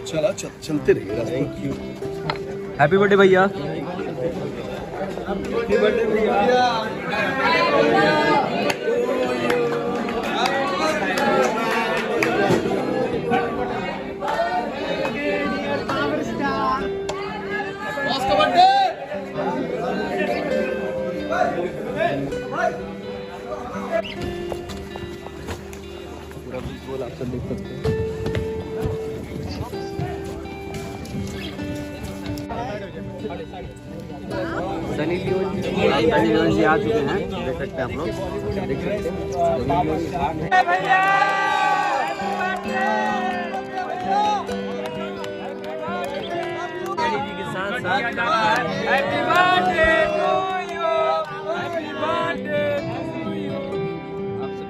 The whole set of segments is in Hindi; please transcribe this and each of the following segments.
चला चलते रहिए। Thank you. हैप्पी बर्थडे भैया। हैप्पी बर्थडे भैया। पूरा विजुअल आप सब देख सकते हैं। सनी लियोन जी आ चुके हैं, देख सकते हैं आप लोग,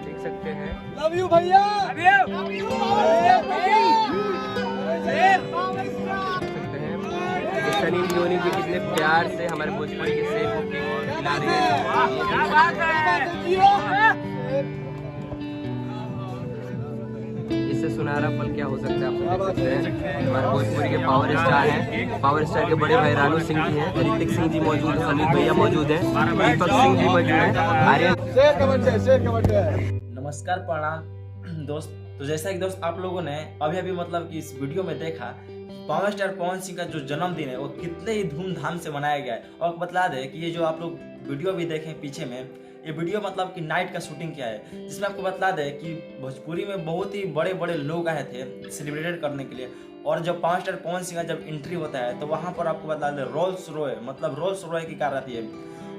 देख सकते हैं। लव यू भैया। सनी लियोनी जी कितने प्यार से हमारे भोजपुरी के शेर को खिला रही है। इससे सुनहरा पल क्या हो सकता है, आप लोग देख सकते हैं। हमारे भोजपुरी के पावर स्टार हैं, पावर स्टार के बड़े भाई रानू सिंह जी हैं, ऋतिक सिंह जी मौजूद हैं, समीर भैया मौजूद हैं, दीपक सिंह जी मौजूद हैं, आर्यन। नमस्कार प्रणाम दोस्त। तो जैसा कि दोस्त आप लोगों ने अभी मतलब कि इस वीडियो में देखा, पावर स्टार पवन सिंह का जो जन्मदिन है वो कितने ही धूमधाम से मनाया गया है। और बता दें कि ये जो आप लोग वीडियो भी देखें पीछे में, ये वीडियो मतलब कि नाइट का शूटिंग किया है, जिसमें आपको बता दें कि भोजपुरी में बहुत ही बड़े बड़े लोग आए थे सेलिब्रेट करने के लिए। और जब पावर स्टार पवन सिंह का जब एंट्री होता है तो वहाँ पर आपको बता दें रोल्स रॉय मतलब रोल्स रॉय की कार आती है।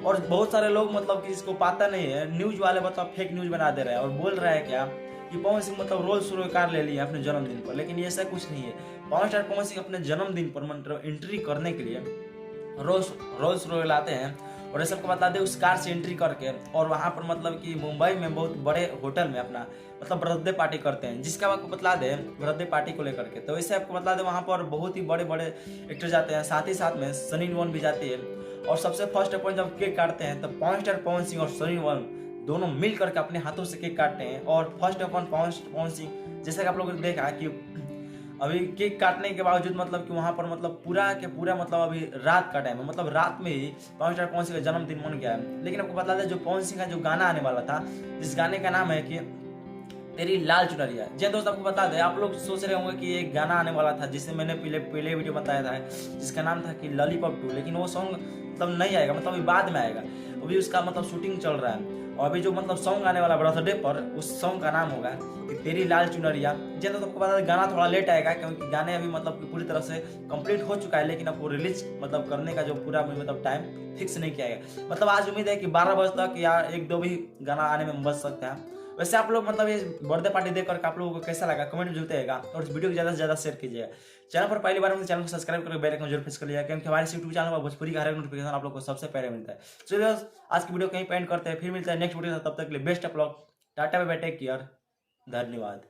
और बहुत सारे लोग मतलब कि इसको पता नहीं है, न्यूज वाले मतलब फेक न्यूज बना दे रहे हैं और बोल रहे हैं क्या कि पवन सिंह मतलब रोल्स रॉय कार ले ली है अपने जन्मदिन पर। लेकिन ऐसा कुछ नहीं है। पावर स्टार पवन सिंह अपने जन्मदिन पर मतलब एंट्री करने के लिए रोल्स रॉय लाते हैं। और ये सबको बता दें उस कार से एंट्री करके और वहाँ पर मतलब कि मुंबई में बहुत बड़े होटल में अपना मतलब बर्थडे पार्टी करते हैं, जिसका आपको बता दें बर्थडे पार्टी को लेकर के। तो इससे आपको बता दें वहाँ पर बहुत ही बड़े बड़े एक्टर जाते हैं, साथ ही साथ में सनी लियोन भी जाती है। और सबसे फर्स्ट अपन जब केक काटते हैं तो पावर स्टार पवन सिंह और सनी लियोन दोनों मिल करके अपने हाथों से केक काटते हैं। और फर्स्ट अपन पवन सिंह, जैसा कि आप लोगों ने देखा कि अभी केक काटने के बावजूद मतलब कि वहाँ पर मतलब पूरा के पूरा मतलब अभी रात का टाइम है, मतलब रात में ही पावर स्टार पवन सिंह का जन्मदिन मन गया है। लेकिन आपको बता दें जो पवन सिंह का जो गाना आने वाला था, जिस गाने का नाम है कि तेरी लाल चुनरिया। जी दोस्त आपको बता दें, आप लोग सोच रहे होंगे कि एक गाना आने वाला था जिससे मैंने पहले वीडियो बताया था, जिसका नाम था कि लॉलीपॉप 2। लेकिन वो सॉन्ग मतलब नहीं आएगा, मतलब अभी बाद में आएगा। अभी उसका मतलब शूटिंग चल रहा है। और अभी जो मतलब सॉन्ग आने वाला बर्थडे पर, उस सॉन्ग का नाम होगा कि तेरी लाल चुनरिया। जी तो आपको पता है गाना थोड़ा लेट आएगा, क्योंकि गाने अभी मतलब कि पूरी तरह से कंप्लीट हो चुका है। लेकिन आपको रिलीज मतलब करने का जो पूरा मतलब टाइम फिक्स नहीं किया गया। मतलब आज उम्मीद है कि 12 बजे तक या 1-2 भी गाना आने में बच सकता है। वैसे आप लोग मतलब ये बर्थडे पार्टी देख करके आप लोगों को कैसा लगा कमेंट में जरूर आएगा। और इस वीडियो को ज़्यादा से ज़्यादा शेयर कीजिएगा। चैनल पर पहली बार में चैनल को सब्सक्राइब करके बेल आइकन जरूर प्रेस कर लिया, क्योंकि हमारे यूट्यूब चैनल पर भोजपुरी का हर एक नोटिफिकेशन आप लोग को सबसे पहले मिलता है। चलिए आज की वीडियो कहीं पे एंड करते हैं, फिर मिलते हैं नेक्स्ट वीडियो। तब तक के लिए best of luck, tata bye bye, take care, धन्यवाद।